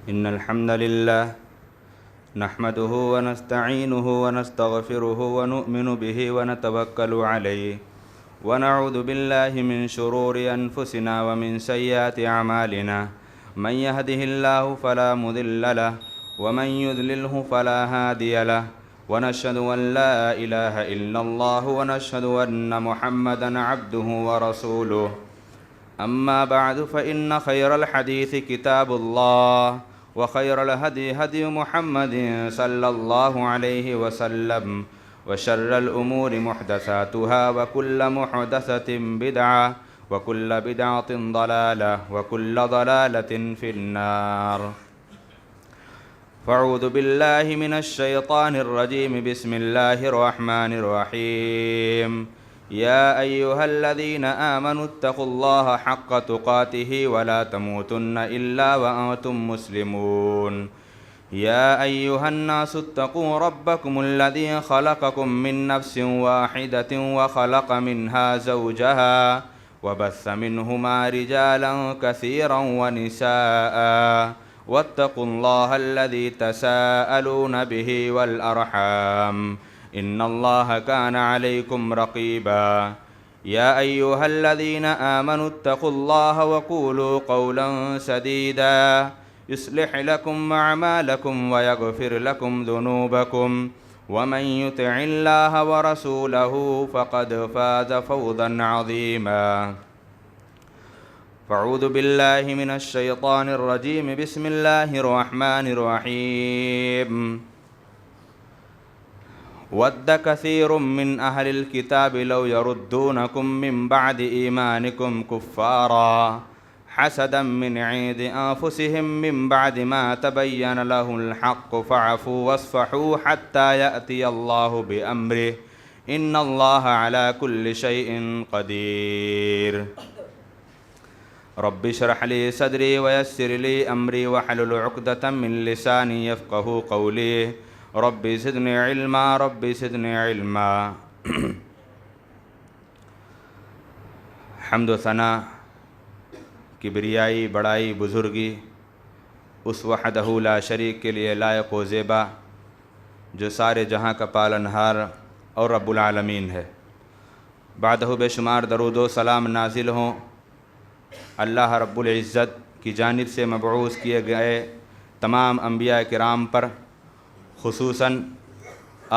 إن الحمد لله نحمده ونستعينه ونستغفره ونؤمن به ونتوكل عليه ونعوذ بالله من شرور أنفسنا ومن سيئات أعمالنا من يهده الله فلا مضل له ومن يضلله فلا هادي له ونشهد أن لا إله إلا الله ونشهد أن محمدا عبده ورسوله أما بعد فإن خير الحديث كتاب الله وخير الهدي هدي محمد صلى الله عليه وسلم وشر الأمور محدثاتها وكل محدثة بدعة وكل بدعة ضلالة وكل ضلالة في النار فاعوذ بالله من الشيطان الرجيم بسم الله الرحمن الرحيم يا أيها الذين آمنوا اتقوا الله حق تقاته ولا تموتن إلا وأنتم مسلمون يا أيها الناس اتقوا ربكم الذي خلقكم من نفس واحدة وخلق منها زوجها وبث منهما رجالا كثيرا ونساء واتقوا الله الذي تساءلون به والأرحام إن الله كان عليكم رقيبا يا أيها الذين آمنوا اتقوا الله وقولوا قولا سديدا يصلح لكم أعمالكم ويغفر لكم ذنوبكم ومن يطع الله ورسوله فقد فاز فوزا عظيما فاعوذ بالله من الشيطان الرجيم بسم الله الرحمن الرحيم ود كثير من أهل الكتاب لو يردونكم من بعد إيمانكم كفارا حسدا من عند أنفسهم من بعد ما تبين له الحق فاعفوا واصفحوا حتى يأتي الله بأمره إن الله على كل شيء قدير رب اشرح لي صدري ويسر لي أمري واحلل عقدة من لساني يفقهوا قولي رب زدنی علما رب زدنی علما حمد و ثنا کبریائی بڑائی بزرگی اس وحدہ لا شریک کے لیے لائق و زیبا جو سارے جہاں کا پالنہار اور رب العالمین ہے۔ بعدہ بے شمار درود و سلام نازل ہوں اللہ رب العزت کی جانب سے مبعوث کیے گئے تمام انبیاء کرام پر، خصوصاً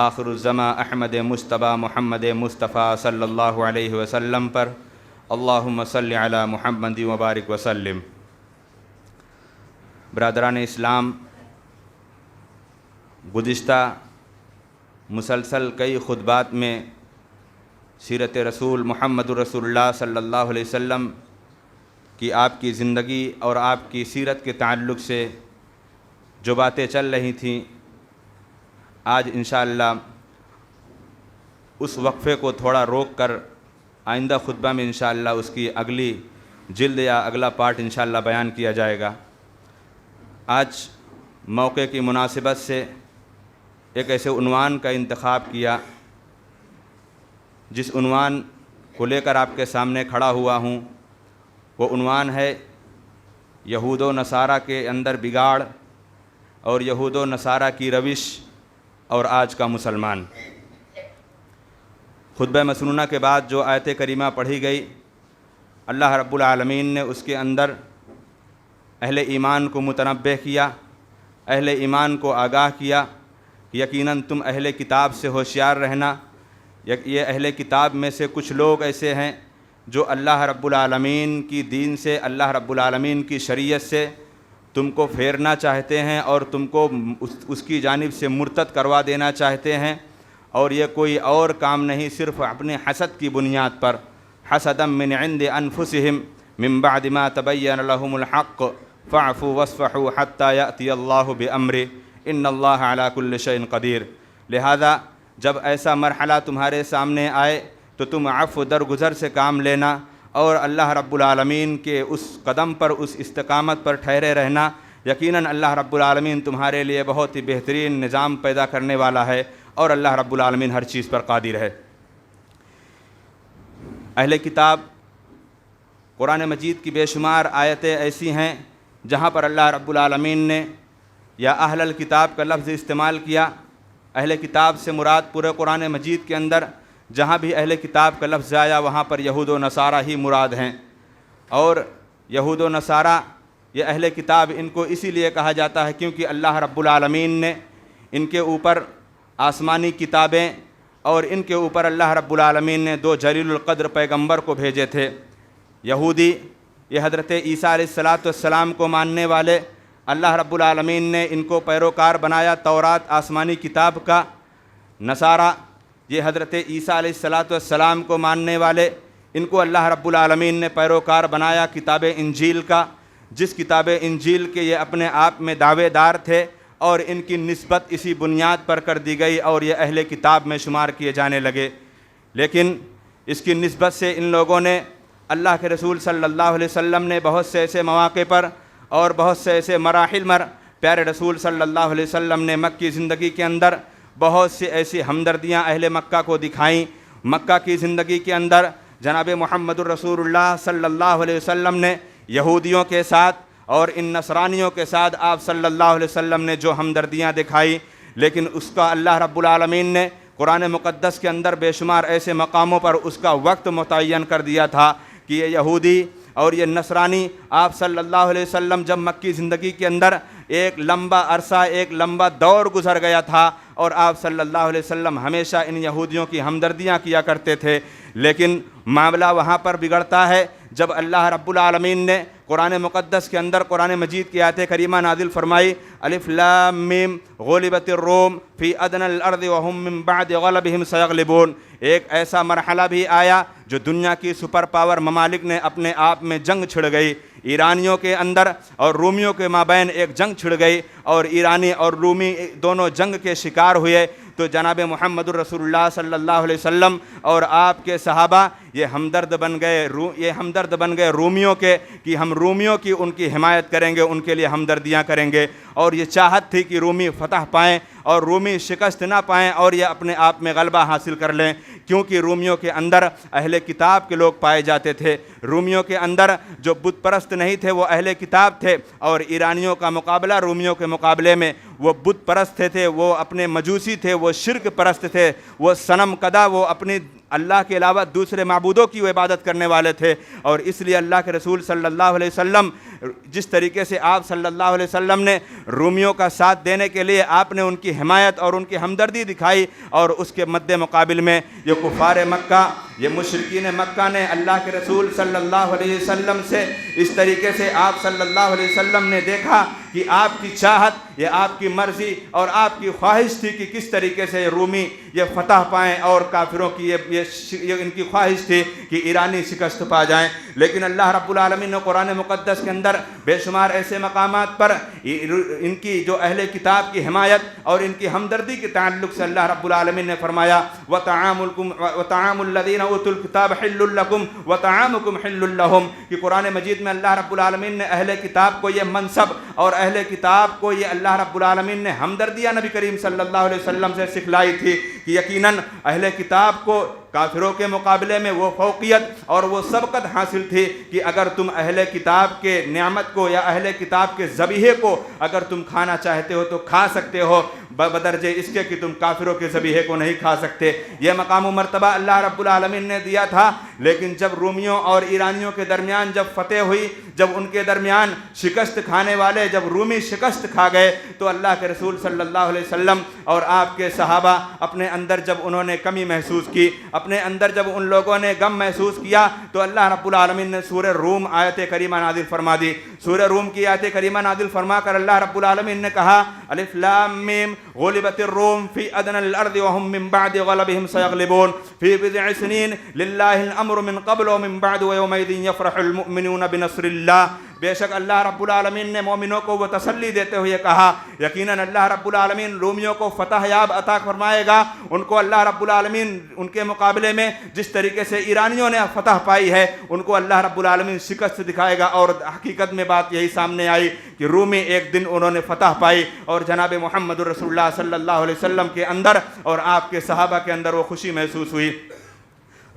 آخر الزماں احمد مجتبیٰ محمد مصطفیٰ صلی اللہ علیہ وسلم پر، اللہم صلی علی محمد وبارک وسلم۔ برادران اسلام، گزشتہ مسلسل کئی خطبات میں سیرت رسول محمد رسول اللہ صلی اللہ علیہ وسلم کی آپ کی زندگی اور آپ کی سیرت کے تعلق سے جو باتیں چل رہی تھیں، آج انشاءاللہ اس وقفے کو تھوڑا روک کر آئندہ خطبہ میں انشاءاللہ اس کی اگلی جلد یا اگلا پارٹ انشاءاللہ بیان کیا جائے گا۔ آج موقع کی مناسبت سے ایک ایسے عنوان کا انتخاب کیا جس عنوان کو لے کر آپ کے سامنے کھڑا ہوا ہوں، وہ عنوان ہے یہود و نصارہ کے اندر بگاڑ اور یہود و نصارہ کی روش اور آج کا مسلمان۔ خطبہ مسنونہ کے بعد جو آیت کریمہ پڑھی گئی، اللہ رب العالمین نے اس کے اندر اہل ایمان کو متنبہ کیا، اہل ایمان کو آگاہ کیا کہ یقیناً تم اہل کتاب سے ہوشیار رہنا۔ یہ اہل کتاب میں سے کچھ لوگ ایسے ہیں جو اللہ رب العالمین کی دین سے، اللہ رب العالمین کی شریعت سے تم کو پھیرنا چاہتے ہیں اور تم کو اس کی جانب سے مرتد کروا دینا چاہتے ہیں، اور یہ کوئی اور کام نہیں، صرف اپنے حسد کی بنیاد پر، حسدا من عند انفسهم من بعد ما تبین لهم الحق فاعفوا واصفحوا حتى یأتی اللہ بامرہ ان اللہ علی کل شیء قدیر۔ لہذا جب ایسا مرحلہ تمہارے سامنے آئے تو تم عفو درگزر سے کام لینا اور اللہ رب العالمین کے اس قدم پر، اس استقامت پر ٹھہرے رہنا۔ یقیناً اللہ رب العالمین تمہارے لیے بہت ہی بہترین نظام پیدا کرنے والا ہے اور اللہ رب العالمین ہر چیز پر قادر ہے۔ اہل کتاب قرآن مجید کی بے شمار آیتیں ایسی ہیں جہاں پر اللہ رب العالمین نے یا اہل الکتاب کا لفظ استعمال کیا، اہل کتاب سے مراد پورے قرآن مجید کے اندر جہاں بھی اہل کتاب کا لفظ آیا وہاں پر یہود و نصارہ ہی مراد ہیں۔ اور یہود و نصارہ یہ اہل کتاب ان کو اسی لیے کہا جاتا ہے کیونکہ اللہ رب العالمین نے ان کے اوپر آسمانی کتابیں اور ان کے اوپر اللہ رب العالمین نے 2 جلیل القدر پیغمبر کو بھیجے تھے۔ یہودی یہ حضرت عیسیٰ علیہ السلام کو ماننے والے، اللہ رب العالمین نے ان کو پیروکار بنایا تورات آسمانی کتاب کا۔ نصارہ یہ حضرت عیسیٰ علیہ السلام کو ماننے والے، ان کو اللہ رب العالمین نے پیروکار بنایا کتاب انجیل کا، جس کتاب انجیل کے یہ اپنے آپ میں دعوے دار تھے اور ان کی نسبت اسی بنیاد پر کر دی گئی اور یہ اہل کتاب میں شمار کیے جانے لگے۔ لیکن اس کی نسبت سے ان لوگوں نے اللہ کے رسول صلی اللہ علیہ وسلم نے بہت سے ایسے مواقع پر اور بہت سے ایسے مراحل پر پیارے رسول صلی اللہ علیہ وسلم نے مکی زندگی کے اندر بہت سی ایسی ہمدردیاں اہل مکہ کو دکھائیں۔ مکہ کی زندگی کے اندر جناب محمد الرسول اللہ صلی اللہ علیہ وسلم نے یہودیوں کے ساتھ اور ان نصرانیوں کے ساتھ آپ صلی اللہ علیہ وسلم نے جو ہمدردیاں دکھائی، لیکن اس کا اللہ رب العالمین نے قرآن مقدس کے اندر بے شمار ایسے مقاموں پر اس کا وقت متعین کر دیا تھا کہ یہ یہودی اور یہ نصرانی آپ صلی اللہ علیہ وسلم جب مکی زندگی کے اندر ایک لمبا عرصہ ایک لمبا دور گزر گیا تھا اور آپ صلی اللہ علیہ وسلم ہمیشہ ان یہودیوں کی ہمدردیاں کیا کرتے تھے، لیکن معاملہ وہاں پر بگڑتا ہے جب اللہ رب العالمین نے قرآن مقدس کے اندر قرآن مجید کی آیت کریمہ نازل فرمائی، الف لام میم غلبت الروم فی ادنی الارض وهم من بعد غلبهم سیغلبون۔ ایک ایسا مرحلہ بھی آیا جو دنیا کی سپر پاور ممالک نے اپنے آپ میں جنگ چھڑ گئی، ایرانیوں کے اندر اور رومیوں کے مابین ایک جنگ چھڑ گئی اور ایرانی اور رومی دونوں جنگ کے شکار ہوئے، تو جناب محمد الرسول اللہ صلی اللہ علیہ وسلم اور آپ کے صحابہ یہ ہمدرد بن گئے رومیوں کے کہ ہم رومیوں کی ان کی حمایت کریں گے، ان کے لیے ہمدردیاں کریں گے، اور یہ چاہت تھی کہ رومی فتح پائیں اور رومی شکست نہ پائیں اور یہ اپنے آپ میں غلبہ حاصل کر لیں، کیونکہ رومیوں کے اندر اہل کتاب کے لوگ پائے جاتے تھے۔ رومیوں کے اندر جو بت پرست نہیں تھے وہ اہل کتاب تھے، اور ایرانیوں کا مقابلہ رومیوں کے مقابلے میں وہ بت پرست تھے، وہ اپنے مجوسی تھے، وہ شرک پرست تھے، وہ صنم کدا، وہ اپنی اللہ کے علاوہ دوسرے معبودوں کی وہ عبادت کرنے والے تھے۔ اور اس لیے اللہ کے رسول صلی اللہ علیہ وسلم جس طریقے سے آپ صلی اللہ علیہ وسلم نے رومیوں کا ساتھ دینے کے لیے آپ نے ان کی حمایت اور ان کی ہمدردی دکھائی، اور اس کے مد مقابل میں یہ کفار مکہ، یہ مشرکین مکہ نے اللہ کے رسول صلی اللہ علیہ وسلم سے اس طریقے سے آپ صلی اللہ علیہ وسلم نے دیکھا کہ آپ کی چاہت، یہ آپ کی مرضی اور آپ کی خواہش تھی کہ کس طریقے سے رومی یہ فتح پائیں، اور کافروں کی یہ ان کی خواہش تھی کہ ایرانی شکست پا جائیں۔ لیکن اللہ رب العالمین نے قرآن مقدس کے اندر بے شمار ایسے مقامات پر ان کی جو اہل کتاب کی حمایت اور ان کی ہمدردی کے تعلق سے اللہ رب العالمین نے فرمایا وَطَعَامُ الَّذِينَ أُوتُوا الْكِتَابَ حِلٌّ لَكُمْ وَطَعَامُكُمْ حِلٌّ لَهُمْ، کہ قرآن مجید میں اللہ رب العالمین نے اہل کتاب کو یہ منصب اور اہل کتاب کو یہ اللہ رب العالمین نے ہمدردیاں نبی کریم صلی اللہ علیہ وسلم سے سکھلائی تھی کہ یقیناً اہل کتاب کو کافروں کے مقابلے میں وہ فوقیت اور وہ سبقت حاصل تھی کہ اگر تم اہل کتاب کے نعمت کو یا اہل کتاب کے ذبیحے کو اگر تم کھانا چاہتے ہو تو کھا سکتے ہو، بدرجہ اس کے کہ تم کافروں کے ذبیحے کو نہیں کھا سکتے۔ یہ مقام و مرتبہ اللہ رب العالمین نے دیا تھا، لیکن جب رومیوں اور ایرانیوں کے درمیان جب فتح ہوئی، جب ان کے درمیان شکست کھانے والے جب رومی شکست کھا گئے، تو اللہ کے رسول صلی اللہ علیہ وسلم اور آپ کے صحابہ اپنے اندر جب انہوں نے کمی محسوس کی، اپنے اندر جب ان لوگوں نے غم محسوس کیا، تو اللہ رب العالمین نے سورہ روم آیت کریمہ نازل فرما دی۔ سورہ روم کی آیت کریمہ نازل فرما کر اللہ رب العالمین نے کہا الف لام میم غلبت الروم فی ادنی الارض وهم من بعد غلبهم سيغلبون فی بضع سنین للہ الامر من قبل ومن بعد ویومئذ یفرح المؤمنون بنصر اللہ۔ بے شک اللہ رب العالمین نے مومنوں کو وہ تسلی دیتے ہوئے کہا یقیناً اللہ رب العالمین رومیوں کو فتح یاب عطا فرمائے گا، ان کو اللہ رب العالمین ان کے مقابلے میں جس طریقے سے ایرانیوں نے فتح پائی ہے ان کو اللہ رب العالمین شکست دکھائے گا۔ اور حقیقت میں بات یہی سامنے آئی کہ رومی ایک دن انہوں نے فتح پائی، اور جناب محمد رسول اللہ صلی اللہ علیہ وسلم کے اندر اور آپ کے صحابہ کے اندر وہ خوشی محسوس ہوئی۔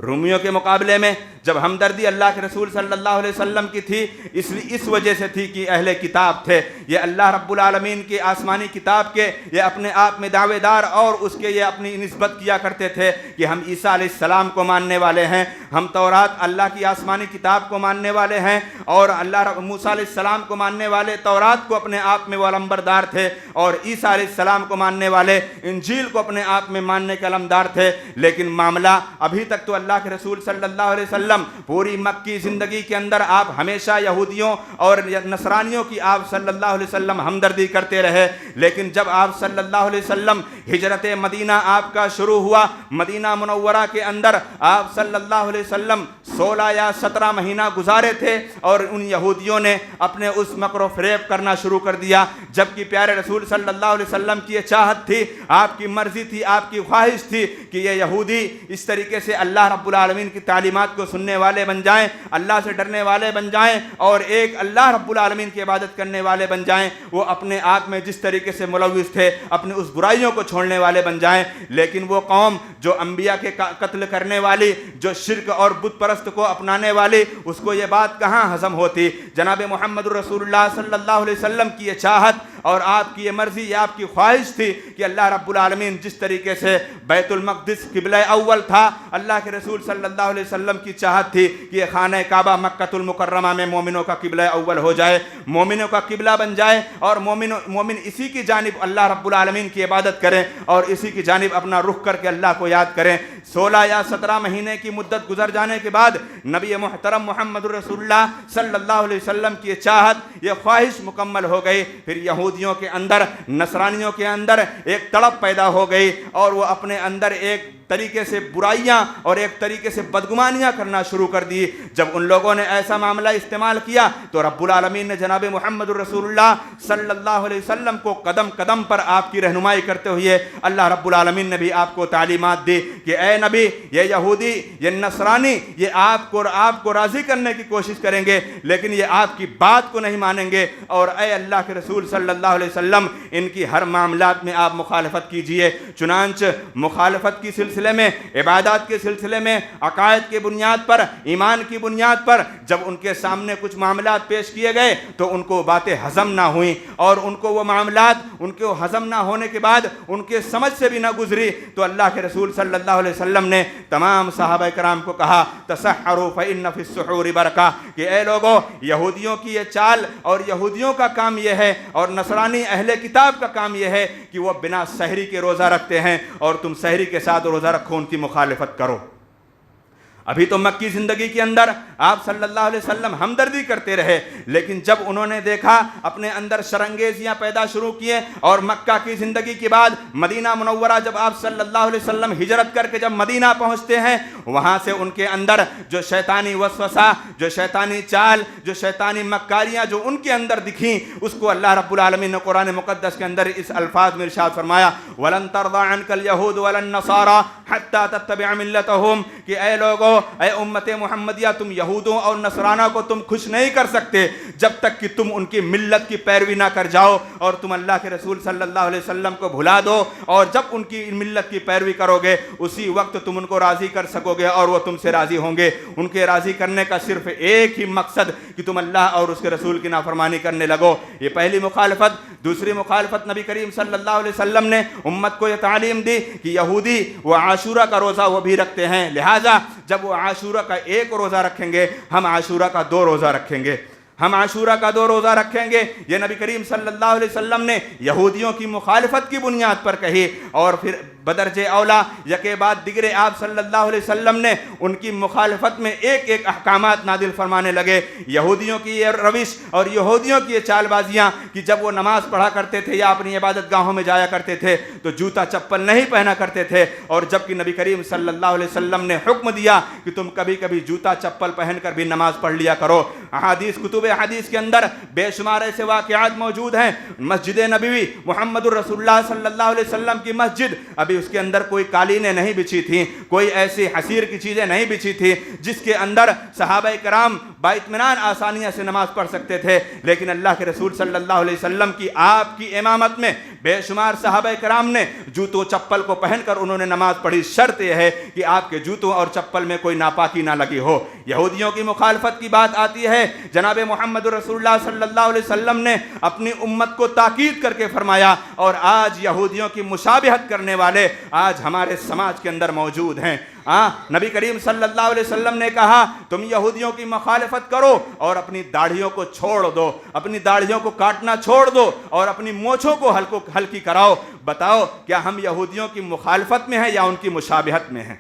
رومیوں کے مقابلے میں جب ہمدردی اللہ کے رسول صلی اللہ علیہ وسلم کی تھی اس وجہ سے تھی کہ اہل کتاب تھے، یہ اللہ رب العالمین کی آسمانی کتاب کے یہ اپنے آپ میں دعوے دار اور اس کے یہ اپنی نسبت کیا کرتے تھے کہ ہم عیسیٰ علیہ السلام کو ماننے والے ہیں، ہم تورات اللہ کی آسمانی کتاب کو ماننے والے ہیں، اور اللہ موسیٰ علیہ السلام کو ماننے والے تورات کو اپنے آپ میں وہ علمبردار تھے، اور عیسیٰ علیہ السلام کو ماننے والے انجیل کو اپنے آپ میں ماننے کے علمدار تھے۔ لیکن معاملہ ابھی تک تو اللہ کے رسول صلی اللہ علیہ وسلم پوری مکی زندگی کے اندر آپ ہمیشہ یہودیوں اور نصرانیوں کی آپ صلی اللہ علیہ وسلم ہمدردی کرتے رہے، لیکن جب آپ صلی اللہ علیہ وسلم ہجرت مدینہ آپ کا شروع ہوا، مدینہ منورہ کے اندر آپ صلی اللہ علیہ وسلم 16 یا 17 مہینہ گزارے تھے، اور ان یہودیوں نے اپنے اس مکر و فریب کرنا شروع کر دیا، جبکہ پیارے رسول صلی اللہ علیہ وسلم کی یہ چاہت تھی، آپ کی مرضی تھی، آپ کی خواہش تھی کہ یہ یہودی اس طریقے سے اللہ رب العالمین کی تعلیمات کو سننے والے بن جائیں، اللہ سے ڈرنے والے بن جائیں، اور ایک اللہ رب العالمین کی عبادت کرنے والے بن جائیں، وہ اپنے آپ میں جس طریقے سے ملوث تھے اپنے اس برائیوں کو چھوڑنے والے بن جائیں۔ لیکن وہ قوم جو انبیاء کے قتل کرنے والی، جو شرک اور بت پرست کو اپنانے والی، اس کو یہ بات کہاں ہضم ہوتی؟ جناب محمد رسول اللہ صلی اللہ علیہ وسلم کی یہ چاہت اور آپ کی یہ مرضی، یہ آپ کی خواہش تھی کہ اللہ رب العالمین جس طریقے سے بیت المقدس قبلہ اول تھا، اللہ کے رسول صلی اللہ علیہ وسلم کی چاہت تھی کہ یہ خانہ کعبہ مکۃ المکرمہ میں مومنوں کا قبلہ اول ہو جائے، مومنوں کا قبلہ بن جائے، اور مومن اسی کی جانب اللہ رب العالمین کی عبادت کریں اور اسی کی جانب اپنا رخ کر کے اللہ کو یاد کریں۔ 16 یا 17 مہینے کی مدت گزر جانے کے بعد نبی محترم محمد رسول اللہ صلی اللہ علیہ وسلم کی چاہت، یہ خواہش مکمل ہو گئی۔ پھر یہودیوں کے اندر، نصرانیوں کے اندر ایک تڑپ پیدا ہو گئی، اور وہ اپنے اندر ایک طریقے سے برائیاں اور ایک طریقے سے بدگمانیاں کرنا شروع کر دی۔ جب ان لوگوں نے ایسا معاملہ استعمال کیا تو رب العالمین نے جناب محمد رسول اللہ صلی اللہ علیہ وسلم کو قدم قدم پر آپ کی رہنمائی کرتے ہوئے اللہ رب العالمین نے بھی آپ کو تعلیمات دی کہ اے نبی، یہ یہودی، یہ نصرانی، یہ آپ کو راضی کرنے کی کوشش کریں گے، لیکن یہ آپ کی بات کو نہیں مانیں گے، اور اے اللہ کے رسول صلی اللہ علیہ وسلم ان کی ہر معاملات میں آپ مخالفت کیجئے۔ چنانچہ مخالفت کی سلسلے میں، عبادات کے سلسلے میں، عقائد کی بنیاد پر، ایمان کی بنیاد پر جب ان کے سامنے کچھ معاملات پیش کیے گئے تو ان کو باتیں ہضم نہ ہوئیں، اور ان کو وہ معاملات ان کو ہضم نہ ہونے کے بعد ان کے سمجھ سے بھی نہ گزری، تو اللہ کے رسول صلی اللہ علیہ وسلم نے تمام صحابہ کرام کو کہا تسحروا فإن فی السحور برکہ، کہ اے لوگو، یہودیوں کی یہ چال اور یہودیوں کا کام یہ ہے، اور نصرانی اہل کتاب کا کام یہ ہے کہ وہ بنا سحری کے روزہ رکھتے ہیں، اور تم سحری کے ساتھ روزہ رکھو، ان کی مخالفت کرو۔ ابھی تو مکی زندگی کے اندر آپ صلی اللہ علیہ وسلم ہمدردی کرتے رہے، لیکن جب انہوں نے دیکھا اپنے اندر شرانگیزیاں پیدا شروع کیے، اور مکہ کی زندگی کے بعد مدینہ منورہ جب آپ صلی اللہ علیہ وسلم ہجرت کر کے جب مدینہ پہنچتے ہیں، وہاں سے ان کے اندر جو شیطانی وسوسہ، جو شیطانی چال، جو شیطانی مکاریاں جو ان کے اندر دکھیں، اس کو اللہ رب العالمین نے قرآن مقدس کے اندر اس الفاظ میں ارشاد فرمایا وَلَن تَرْضَىٰ عَنْكَ الْيَهُودُ وَلَا النَّصَارَىٰ حَتَّىٰ تَتَّبِعَ مِلَّتَهُمْ، کہ اے لوگو، اے امت محمدیہ، تم یہودوں اور نصرانہ کو تم خوش نہیں کر سکتے جب تک کہ تم ان کی ملت کی پیروی نہ کر جاؤ، اور تم اللہ کے رسول صلی اللہ علیہ وسلم کو بھلا دو، اور جب ان کی ملت کی پیروی کرو گے اسی وقت تم ان کو راضی کر سکو گے، اور وہ تم سے راضی ہوں گے۔ ان کے راضی کرنے کا صرف ایک ہی مقصد کہ تم اللہ اور اس کے رسول کی نافرمانی کرنے لگو۔ یہ پہلی مخالفت۔ دوسری مخالفت، نبی کریم صلی اللہ علیہ وسلم نے امت کو یہ تعلیم دی کہ یہودی وہ عاشورہ کا روزہ وہ بھی رکھتے ہیں، لہٰذا جب وہ عاشورہ کا ایک روزہ رکھیں گے، ہم عاشورہ کا 2 روزہ رکھیں گے، ہم عاشورہ کا 2 روزہ رکھیں گے۔ یہ نبی کریم صلی اللہ علیہ وسلم نے یہودیوں کی مخالفت کی بنیاد پر کہی، اور پھر بدرجہ اولا یکے بعد دیگرے آپ صلی اللہ علیہ وسلم نے ان کی مخالفت میں ایک ایک احکامات نازل فرمانے لگے۔ یہودیوں کی یہ روش اور یہودیوں کی یہ چال بازیاں کہ جب وہ نماز پڑھا کرتے تھے یا اپنی عبادت گاہوں میں جایا کرتے تھے تو جوتا چپل نہیں پہنا کرتے تھے، اور جب کہ نبی کریم صلی اللہ علیہ وسلم نے حکم دیا کہ تم کبھی کبھی جوتا چپل پہن کر بھی نماز پڑھ لیا کرو۔ احادیث، کتب حدیث کے اندر بے شمار ایسے واقعات موجود ہیں. مسجد نبوی محمد الرسول اللہ صلی اللہ علیہ وسلم کی مسجد، ابھی اس کے اندر کوئی قالینیں نہیں بچھی تھیں، کوئی ایسی حسیر کی چیزیں نہیں بچھی تھی جس کے اندر صحابہ کرام باطمینان آسانیاں سے نماز پڑھ سکتے تھے. لیکن اللہ کے رسول صلی اللہ علیہ وسلم کی آپ کی امامت میں بے شمار صحابہ کرام نے جوتوں چپل کو پہن کر انہوں نے نماز پڑھی. شرط یہ ہے کہ آپ کے جوتوں اور چپل میں کوئی ناپاکی نہ لگی ہو. یہودیوں کی مخالفت کی بات آتی ہے، جناب محمد رسول اللہ صلی اللہ علیہ وسلم نے اپنی امت کو تاکید کر کے فرمایا، اور آج یہودیوں کی مشابہت کرنے والے آج ہمارے سماج کے اندر موجود ہیں. نبی کریم صلی اللہ علیہ وسلم نے کہا تم یہودیوں کی مخالفت کرو اور اپنی داڑھیوں کو چھوڑ دو، اپنی داڑھیوں کو کاٹنا چھوڑ دو اور اپنی مونچھوں کو ہلکی کراؤ. بتاؤ کیا ہم یہودیوں کی مخالفت میں ہیں یا ان کی مشابہت میں ہیں؟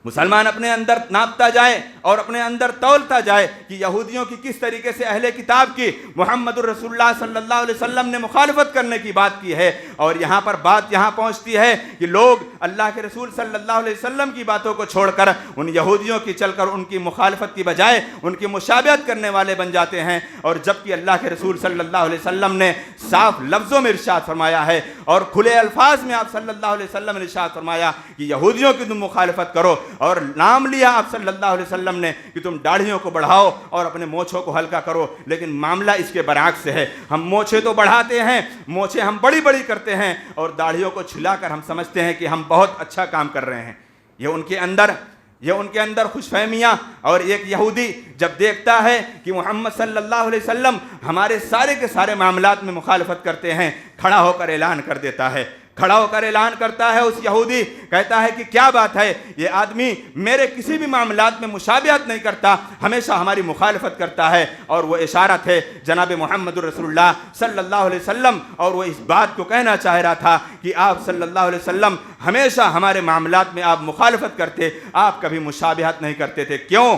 مسلمان اپنے اندر ناپتا جائے اور اپنے اندر تولتا جائے کہ یہودیوں کی کس طریقے سے اہل کتاب کی محمد الرسول اللہ صلی اللہ علیہ وسلم نے مخالفت کرنے کی بات کی ہے. اور یہاں پر بات یہاں پہنچتی ہے کہ لوگ اللہ کے رسول صلی اللہ علیہ وسلم کی باتوں کو چھوڑ کر ان یہودیوں کی چل کر ان کی مخالفت کی بجائے ان کی مشابہت کرنے والے بن جاتے ہیں. اور جبکہ اللہ کے رسول صلی اللہ علیہ وسلم نے صاف لفظوں میں ارشاد فرمایا ہے اور کھلے الفاظ میں آپ صلی اللہ علیہ وسلم نے ارشاد فرمایا کہ یہودیوں کی تم مخالفت کرو، اور نام لیا آپ صلی اللہ علیہ وسلم نے کہ تم داڑھیوں کو بڑھاؤ اور اپنے مونچھوں کو ہلکا کرو. لیکن معاملہ اس کے برعکس ہے. ہم مونچھیں تو بڑھاتے ہیں، مونچھیں ہم بڑی بڑی کرتے ہیں اور داڑھیوں کو چھلا کر ہم سمجھتے ہیں کہ ہم بہت اچھا کام کر رہے ہیں. یہ ان کے اندر خوش فہمیاں. اور ایک یہودی جب دیکھتا ہے کہ محمد صلی اللہ علیہ وسلم ہمارے سارے کے سارے معاملات میں مخالفت کرتے ہیں، کھڑا ہو کر اعلان کر دیتا ہے، کھڑا ہو کر اعلان کرتا ہے. اس یہودی کہتا ہے کہ کیا بات ہے، یہ آدمی میرے کسی بھی معاملات میں مشابہت نہیں کرتا، ہمیشہ ہماری مخالفت کرتا ہے. اور وہ اشارت ہے جناب محمد رسول اللہ صلی اللہ علیہ وسلم، اور وہ اس بات کو کہنا چاہ رہا تھا کہ آپ صلی اللہ علیہ وسلم ہمیشہ ہمارے معاملات میں آپ مخالفت کرتے، آپ کبھی مشابہت نہیں کرتے تھے. کیوں؟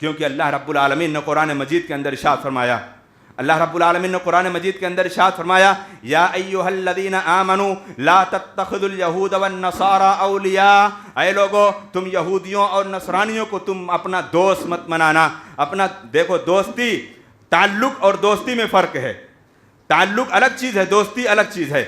کیونکہ اللہ رب العالمین نے قرآن مجید کے اندر ارشاد فرمایا، اللہ رب العالمین نے قرآن مجید کے اندر ارشاد فرمایا یا ایھا الذین آمنوا لا تتخذوا اليہود والنصارى اولیاء. اے لوگو تم یہودیوں اور نصرانیوں کو تم اپنا دوست مت منانا. اپنا دیکھو، دوستی، تعلق اور دوستی میں فرق ہے. تعلق الگ چیز ہے، دوستی الگ چیز ہے.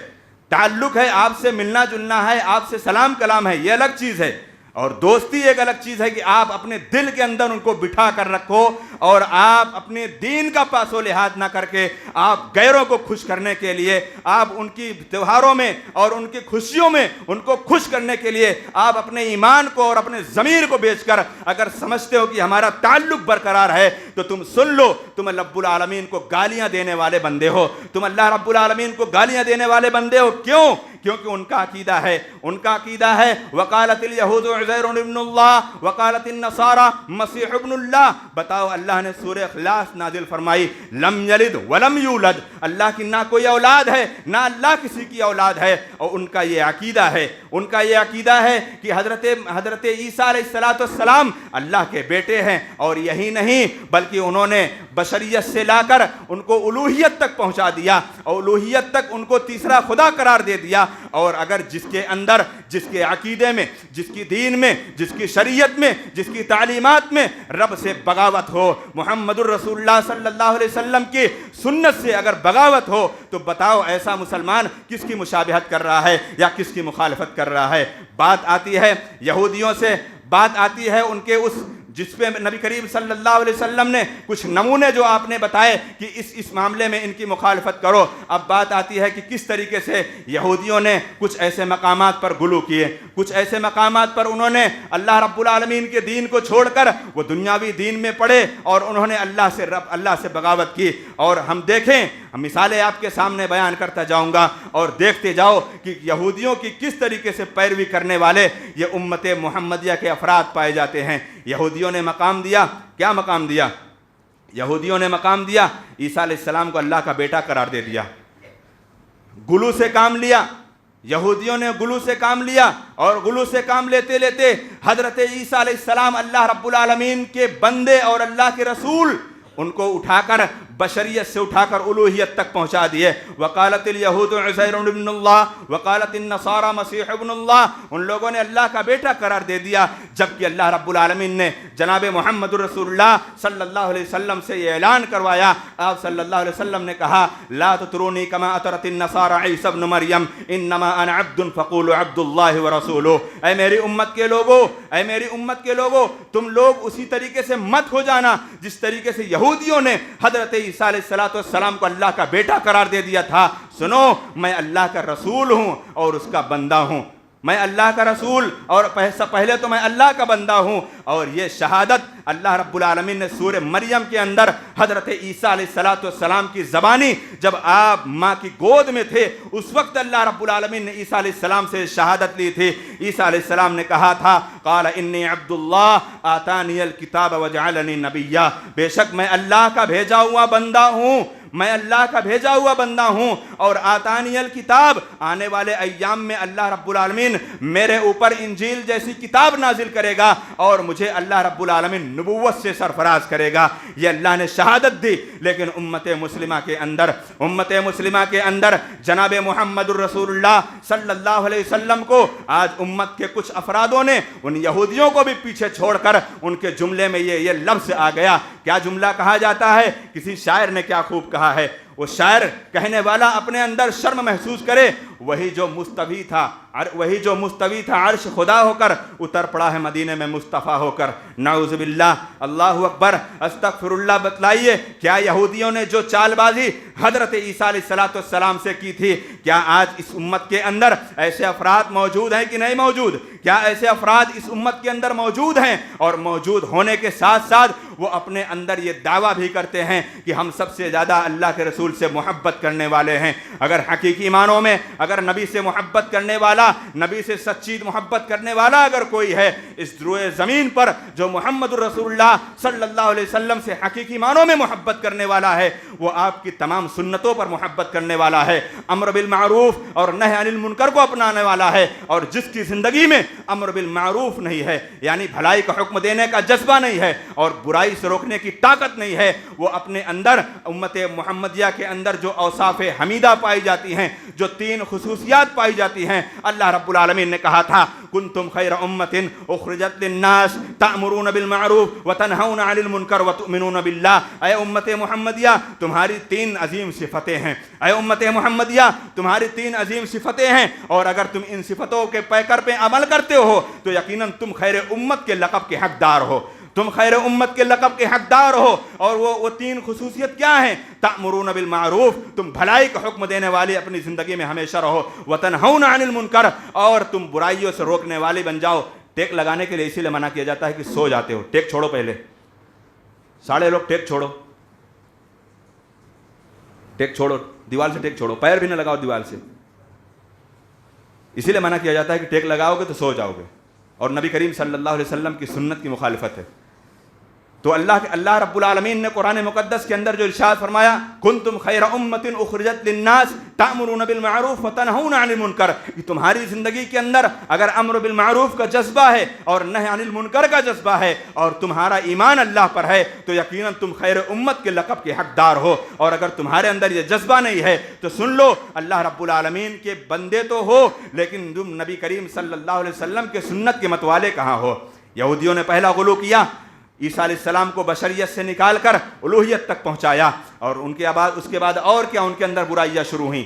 تعلق ہے آپ سے ملنا جلنا ہے، آپ سے سلام کلام ہے، یہ الگ چیز ہے. اور دوستی ایک الگ چیز ہے کہ آپ اپنے دل کے اندر ان کو بٹھا کر رکھو اور آپ اپنے دین کا پاس و لحاظ نہ کر کے آپ غیروں کو خوش کرنے کے لیے، آپ ان کی تہواروں میں اور ان کی خوشیوں میں ان کو خوش کرنے کے لیے آپ اپنے ایمان کو اور اپنے ضمیر کو بیچ کر اگر سمجھتے ہو کہ ہمارا تعلق برقرار ہے تو تم سن لو، تم رب العالمین کو گالیاں دینے والے بندے ہو. تم اللہ رب العالمین کو گالیاں دینے والے بندے ہو. کیوں؟ کیونکہ ان کا عقیدہ ہے وقالت الیہود عزیر ابن اللہ وقالت النصارى مسیح ابن اللہ. بتاؤ، اللہ نے سورہ اخلاص نازل فرمائی لم یلد ولم یولد، اللہ کی نہ کوئی اولاد ہے نہ اللہ کسی کی اولاد ہے. اور ان کا یہ عقیدہ ہے کہ حضرت عیسیٰ علیہ السلام اللہ کے بیٹے ہیں. اور یہی نہیں بلکہ انہوں نے بشریت سے لا کر ان کو الوہیت تک پہنچا دیا اور الوہیت تک ان کو تیسرا خدا قرار دے دیا. اور اگر جس کے اندر، جس کے عقیدے میں، جس کی دین میں، جس کی شریعت میں، جس کی تعلیمات میں رب سے بغاوت ہو، محمد الرسول اللہ صلی اللہ علیہ وسلم کی سنت سے اگر بغاوت ہو، تو بتاؤ ایسا مسلمان کس کی مشابہت کر رہا ہے یا کس کی مخالفت کر رہا ہے؟ بات آتی ہے یہودیوں سے، بات آتی ہے ان کے اس جس پہ نبی کریم صلی اللہ علیہ وسلم نے کچھ نمونے جو آپ نے بتائے کہ اس معاملے میں ان کی مخالفت کرو. اب بات آتی ہے کہ کس طریقے سے یہودیوں نے کچھ ایسے مقامات پر غلو کیے، کچھ ایسے مقامات پر انہوں نے اللہ رب العالمین کے دین کو چھوڑ کر وہ دنیاوی دین میں پڑے اور انہوں نے اللہ سے بغاوت کی. اور ہم دیکھیں، مثالیں آپ کے سامنے بیان کرتا جاؤں گا اور دیکھتے جاؤ کہ یہودیوں کی کس طریقے سے پیروی کرنے والے یہ امت محمدیہ کے افراد پائے جاتے ہیں. یہودیوں نے مقام دیا، کیا مقام دیا؟ یہودیوں نے مقام دیا عیسیٰ علیہ السلام کو اللہ کا بیٹا قرار دے دیا. غلو سے کام لیا، یہودیوں نے غلو سے کام لیا اور غلو سے کام لیتے لیتے حضرت عیسیٰ علیہ السلام اللہ رب العالمین کے بندے اور اللہ کے رسول ان کو اٹھا کر بشریت سے اٹھا کر الوہیت تک پہنچا دیے. وقالت الیہود عزیر ابن اللہ وقالت النصارى مسیح ابن اللہ. ان لوگوں نے اللہ کا بیٹا قرار دے دیا، جبکہ اللہ رب العالمین نے جناب محمد رسول اللہ صلی اللہ علیہ وسلم سے یہ اعلان کروایا. آپ صلی اللہ علیہ وسلم نے کہا لا تطرونی کما اطرت النصارى عیسی ابن مریم انما انا عبد فقولوا عبد اللہ ورسولہ. اے میری امت کے لوگو، اے میری امت کے لوگو، تم لوگ اسی طریقے سے مت ہو جانا جس طریقے سے یہودیوں نے حضرت عیسیٰ علیہ السلام کو اللہ کا بیٹا قرار دے دیا تھا. سنو، میں اللہ کا رسول ہوں اور اس کا بندہ ہوں. میں اللہ کا رسول اور پہلے تو میں اللہ کا بندہ ہوں. اور یہ شہادت اللہ رب العالمین نے سورہ مریم کے اندر حضرت عیسیٰ علیہ السلام کی زبانی، جب آپ ماں کی گود میں تھے اس وقت اللہ رب العالمین نے عیسیٰ علیہ السلام سے شہادت لی تھی. عیسیٰ علیہ السلام نے کہا تھا قال انی عبد اللہ آتانی الکتاب وجعلنی نبیا. بے شک میں اللہ کا بھیجا ہوا بندہ ہوں، میں اللہ کا بھیجا ہوا بندہ ہوں. اور آتانی الکتاب، آنے والے ایام میں اللہ رب العالمین میرے اوپر انجیل جیسی کتاب نازل کرے گا اور مجھے اللہ رب العالمین نبوت سے سرفراز کرے گا. یہ اللہ نے شہادت دی. لیکن امت مسلمہ کے اندر جناب محمد الرسول اللہ صلی اللہ علیہ وسلم کو آج امت کے کچھ افرادوں نے ان یہودیوں کو بھی پیچھے چھوڑ کر ان کے جملے میں یہ لفظ آ گیا. کیا جملہ کہا جاتا ہے؟ کسی شاعر نے کیا خوب کہا ہے. وہ شاعر کہنے والا اپنے اندر شرم محسوس کرے، وہی جو مستوی تھا عرش خدا ہو کر اتر پڑا ہے مدینے میں مصطفیٰ ہو کر. نعوذ باللہ، اللہ اکبر، استغفر اللہ. بتلائیے کیا یہودیوں نے جو چال بازی حضرت عیسیٰ علیہ السلام سے کی تھی، کیا آج اس امت کے اندر ایسے افراد موجود ہیں کہ نہیں موجود؟ کیا ایسے افراد اس امت کے اندر موجود ہیں؟ اور موجود ہونے کے ساتھ ساتھ وہ اپنے اندر یہ دعویٰ بھی کرتے ہیں کہ ہم سب سے زیادہ اللہ کے رسول سے محبت کرنے والے ہیں. اگر حقیقی معنوں میں اگر نبی سے محبت کرنے والا، نبی سے سچی محبت کرنے والا اگر کوئی ہے اس روئے زمین پر جو محمد رسول اللہ صلی اللہ علیہ وسلم سے حقیقی معنوں میں محبت کرنے والا ہے، وہ آپ کی تمام سنتوں پر محبت کرنے والا ہے، امر بالمعروف اور نہی عن المنکر کو اپنانے والا ہے. اور جس کی زندگی میں امر بالمعروف نہیں ہے، یعنی بھلائی کا حکم دینے کا جذبہ نہیں ہے اور برائی سے روکنے کی طاقت نہیں ہے، وہ اپنے اندر امت محمدیہ کے اندر جو اوصاف حمیدہ پائی جاتی ہیں، جو 3 خصوصیات پائی جاتی ہیں، اللہ رب العالمین نے کہا تھا کنتم خیر امت اخرجت للناس تأمرون بالمعروف وتنہون عن المنکر وتؤمنون باللہ. اے امت محمدیہ تمہاری 3 عظیم صفتیں ہیں. اے امت محمدیہ تمہاری 3 عظیم صفتیں ہیں، اور اگر تم ان صفتوں کے پیکر پہ عمل کرتے ہو تو یقیناً تم خیر امت کے لقب کے حقدار ہو. تم خیر امت کے لقب کے حقدار ہو. اور وہ 3 خصوصیت کیا ہیں؟ تأمرون بالمعروف، تم بھلائی کا حکم دینے والے اپنی زندگی میں ہمیشہ رہو. وتنہون عن المنکر، اور تم برائیوں سے روکنے والے بن جاؤ. ٹیک لگانے کے لیے اسی لیے منع کیا جاتا ہے کہ سو جاتے ہو. ٹیک چھوڑو، پہلے ساڑھے لوگ ٹیک چھوڑو، ٹیک چھوڑو، دیوار سے ٹیک چھوڑو، پیر بھی نہ لگاؤ دیوار سے. اسی لیے منع کیا جاتا ہے کہ ٹیک لگاؤ گے تو سو جاؤ گے، اور نبی کریم صلی اللہ علیہ وسلم کی سنت کی مخالفت ہے. تو اللہ رب العالمین نے قرآن مقدس کے اندر جو ارشاد فرمایا کنتم خیر امت اخرجت للناس تأمرون بالمعروف وتنہون عن المنکر، کہ تمہاری زندگی کے اندر اگر امر بالمعروف کا جذبہ ہے اور نہی عن المنکر کا جذبہ ہے اور تمہارا ایمان اللہ پر ہے تو یقیناً تم خیر امت کے لقب کے حقدار ہو. اور اگر تمہارے اندر یہ جذبہ نہیں ہے تو سن لو، اللہ رب العالمین کے بندے تو ہو لیکن تم نبی کریم صلی اللہ علیہ وسلم کے سنت کے متوالے کہاں ہو. یہودیوں نے پہلا غلو کیا، عیسیٰ علیہ السلام کو بشریت سے نکال کر الوہیت تک پہنچایا، اور اس کے بعد اور کیا ان کے اندر برائیاں شروع ہوئیں.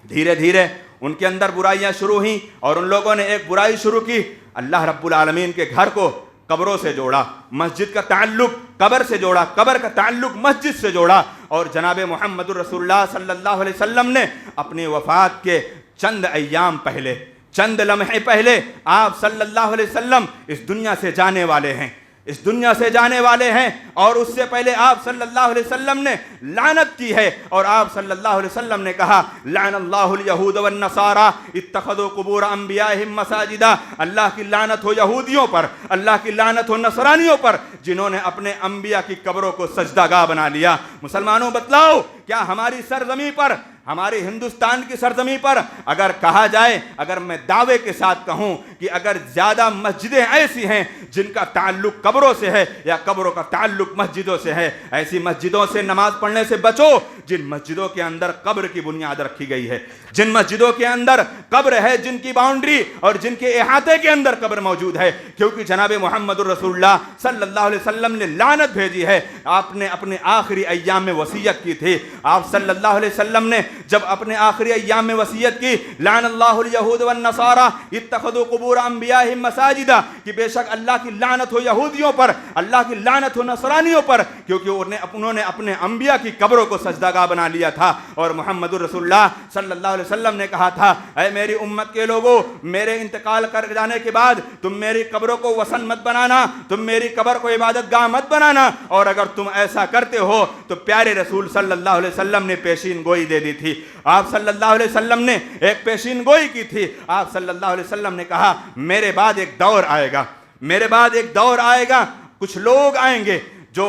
دھیرے دھیرے ان کے اندر برائیاں شروع ہوئیں اور ان لوگوں نے ایک برائی شروع کی. اللہ رب العالمین کے گھر کو قبروں سے جوڑا، مسجد کا تعلق قبر سے جوڑا، قبر کا تعلق مسجد سے جوڑا. اور جناب محمد رسول اللہ صلی اللہ علیہ وسلم نے اپنی وفات کے چند ایام پہلے، چند لمحے پہلے آپ صلی اللہ علیہ وسلم اس دنیا سے جانے والے ہیں، اس دنیا سے جانے والے ہیں. اور اس سے پہلے آپ صلی اللہ علیہ وسلم نے لعنت کی ہے، اور آپ صلی اللہ علیہ وسلم نے کہا لعن اللہ الیہود والنصارى اتخذوا قبور انبیائہم مساجدا. اللہ کی لعنت ہو یہودیوں پر، اللہ کی لعنت ہو نصرانیوں پر جنہوں نے اپنے انبیاء کی قبروں کو سجدہ گاہ بنا لیا. مسلمانوں بتلاؤ، کیا ہماری سرزمین پر، ہماری ہندوستان کی سرزمین پر اگر کہا جائے، اگر میں دعوے کے ساتھ کہوں کہ اگر زیادہ مسجدیں ایسی ہیں جن کا تعلق قبروں سے ہے یا قبروں کا تعلق مسجدوں سے ہے، ایسی مسجدوں سے نماز پڑھنے سے بچو جن مسجدوں کے اندر قبر کی بنیاد رکھی گئی ہے، جن مسجدوں کے اندر قبر ہے، جن کی باؤنڈری اور جن کے احاطے کے اندر قبر موجود ہے، کیونکہ جناب محمد الرسول اللہ صلی اللہ علیہ وسلم نے لعنت بھیجی ہے۔ آپ نے اپنے آخری ایام میں وصیت کی تھی، آپ صلی اللہ علیہ وسلم نے جب اپنے آخری ایام میں وصیت کی، لعن اللہ الیہود والنصارى اتخذوا قبور انبیائہم مساجدا، کہ بے شک اللہ کی لعنت ہو یہودیوں پر، اللہ کی لعنت ہو نصرانیوں پر، کیونکہ انہوں نے اپنے انبیاء کی قبروں کو سجدہ گاہ بنا لیا تھا۔ اور محمد الرسول اللہ صلی اللہ علیہ وسلم نے کہا تھا، اے میری امت کے لوگوں، میرے انتقال کر جانے کے بعد تم میری قبروں کو وثن مت بنانا، تم میری قبر کو عبادت گاہ مت بنانا، اور اگر تم ایسا کرتے ہو تو پیارے رسول صلی اللہ علیہ وسلم نے پیشین گوئی دے دی تھی۔ آپ صلی اللہ علیہ وسلم نے ایک پیشین گوئی کی تھی۔ آپ صلی اللہ علیہ وسلم نے کہا، میرے بعد ایک دور آئے گا، میرے بعد ایک دور آئے گا، کچھ لوگ آئیں گے جو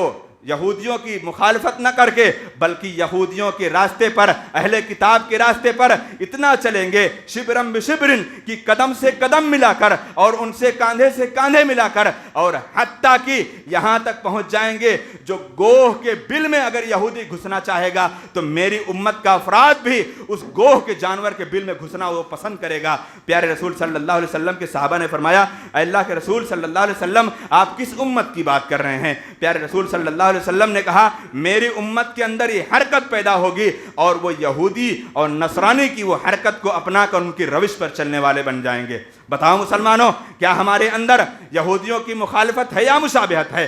یہودیوں کی مخالفت نہ کر کے بلکہ یہودیوں کے راستے پر، اہل کتاب کے راستے پر اتنا چلیں گے، شبرم بشبرن، کی قدم سے قدم ملا کر اور ان سے کاندھے سے کاندھے ملا کر، اور حتیٰ کہ یہاں تک پہنچ جائیں گے جو گوہ کے بل میں اگر یہودی گھسنا چاہے گا تو میری امت کا افراد بھی اس گوہ کے جانور کے بل میں گھسنا وہ پسند کرے گا۔ پیارے رسول صلی اللہ علیہ وسلم کے صحابہ نے فرمایا، اے اللہ کے رسول صلی اللہ علیہ وسلم، آپ کس امت کی بات کر رہے ہیں؟ پیارے رسول صلی اللہ علیہ وسلم نے کہا، میری امت کے اندر یہ حرکت پیدا ہوگی اور وہ یہودی اور نصرانی کی وہ حرکت کو اپنا کر ان کی روش پر چلنے والے بن جائیں گے۔ بتاؤ مسلمانوں، کیا ہمارے اندر یہودیوں کی مخالفت ہے یا مشابہت ہے؟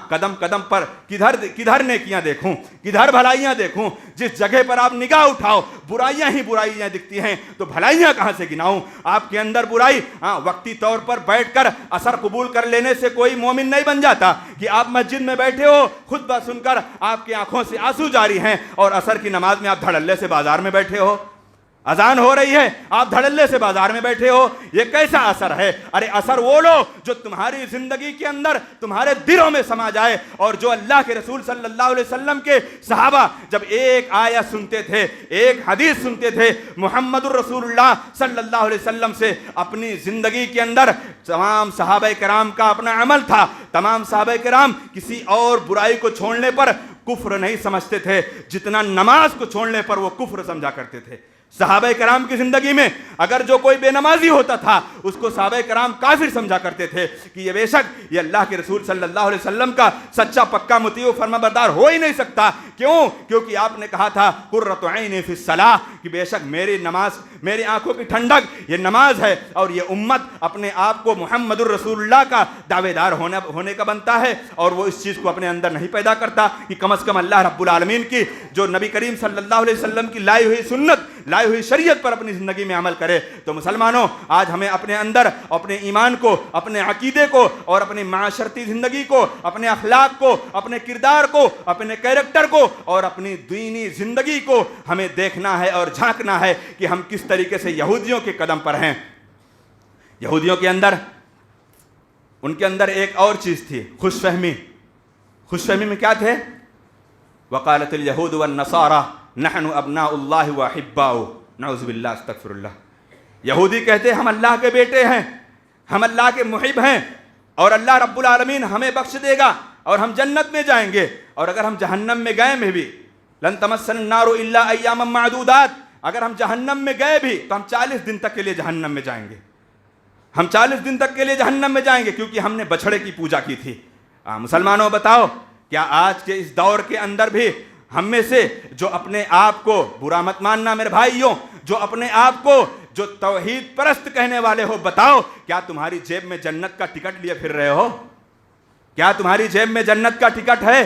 قدم قدم پر کدھر نیکیاں دیکھوں، کدھر بھلائیاں دیکھوں؟ جس جگہ پر آپ نگاہ اٹھاؤ برائیاں ہی برائیاں دکھتی ہیں، تو بھلائیاں کہاں سے گناؤں؟ آپ کے اندر برائی وقتی طور پر بیٹھ کر اثر قبول کر لینے سے کوئی مومن نہیں بن جاتا کہ آپ مسجد میں بیٹھے ہو، خطبہ سن کر آپ کی آنکھوں سے آنسو جاری ہیں اور عصر کی نماز میں آپ دھڑلے سے بازار میں بیٹھے ہو، اذان ہو رہی ہے آپ دھڑلے سے بازار میں بیٹھے ہو۔ یہ کیسا اثر ہے؟ ارے اثر وہ لو جو تمہاری زندگی کے اندر تمہارے دلوں میں سما جائے، اور جو اللہ کے رسول صلی اللہ علیہ وسلم کے صحابہ جب ایک آیت سنتے تھے، ایک حدیث سنتے تھے محمد الرسول اللہ صلی اللہ علیہ وسلم سے، اپنی زندگی کے اندر تمام صحابہ کرام کا اپنا عمل تھا، تمام صحابہ کرام کسی اور برائی کو چھوڑنے پر کفر نہیں سمجھتے تھے جتنا نماز کو چھوڑنے پر وہ کفر سمجھا کرتے تھے۔ صحابہ کرام کی زندگی میں اگر جو کوئی بے نمازی ہوتا تھا اس کو صحابہ کرام کافر سمجھا کرتے تھے کہ یہ بے شک یہ اللہ کے رسول صلی اللہ علیہ وسلم کا سچا پکا مطیع و فرما بردار ہو ہی نہیں سکتا۔ کیوں؟ کیونکہ آپ نے کہا تھا قرۃ عین فی الصلاۃ، کہ بے شک میری نماز، میری آنکھوں کی ٹھنڈک یہ نماز ہے، اور یہ امت اپنے آپ کو محمد الرسول اللہ کا دعوے دار ہونے کا بنتا ہے، اور وہ اس چیز کو اپنے اندر نہیں پیدا کرتا کہ کم از کم اللہ رب العالمین کی جو نبی کریم صلی اللہ علیہ وسلم کی لائی ہوئی سنت، لائی ہوئی شریعت پر اپنی زندگی میں عمل کرے۔ تو مسلمانوں، آج ہمیں اپنے اندر اپنے ایمان کو، اپنے عقیدے کو اور اپنی معاشرتی زندگی کو، اپنے اخلاق کو، اپنے کردار کو، اپنے کیریکٹر کو اور اپنی دینی زندگی کو ہمیں دیکھنا ہے اور جھانکنا ہے کہ ہم کس طریقے سے یہودیوں کے قدم پر ہیں۔ یہودیوں کے اندر، ان کے اندر ایک اور چیز تھی، خوش فہمی۔ خوش فہمی میں کیا تھے؟ وقالت اليہود والنصارى نحن ابناء اللہ واحباؤہ، نعوذ باللہ، استغفر اللہ۔ یہودی کہتے ہم اللہ کے بیٹے ہیں، ہم اللہ کے محب ہیں، اور اللہ رب العالمین ہمیں بخش دے گا اور ہم جنت میں جائیں گے، اور اگر ہم جہنم میں گئے میں بھی لن تمسنا النار الا ایاما معدودات، اگر ہم جہنم میں گئے بھی تو ہم 40 دن تک کے لیے جہنم میں جائیں گے، ہم 40 دن تک کے لیے جہنم میں جائیں گے، کیونکہ ہم نے بچھڑے کی پوجا کی تھی۔ مسلمانوں بتاؤ، کیا آج کے اس دور کے اندر بھی ہم میں سے جو اپنے آپ کو، برا مت ماننا میرے بھائیوں، جو اپنے آپ کو جو توحید پرست کہنے والے ہو، بتاؤ کیا تمہاری جیب میں جنت کا ٹکٹ لیے پھر رہے ہو؟ کیا تمہاری جیب میں جنت کا ٹکٹ ہے؟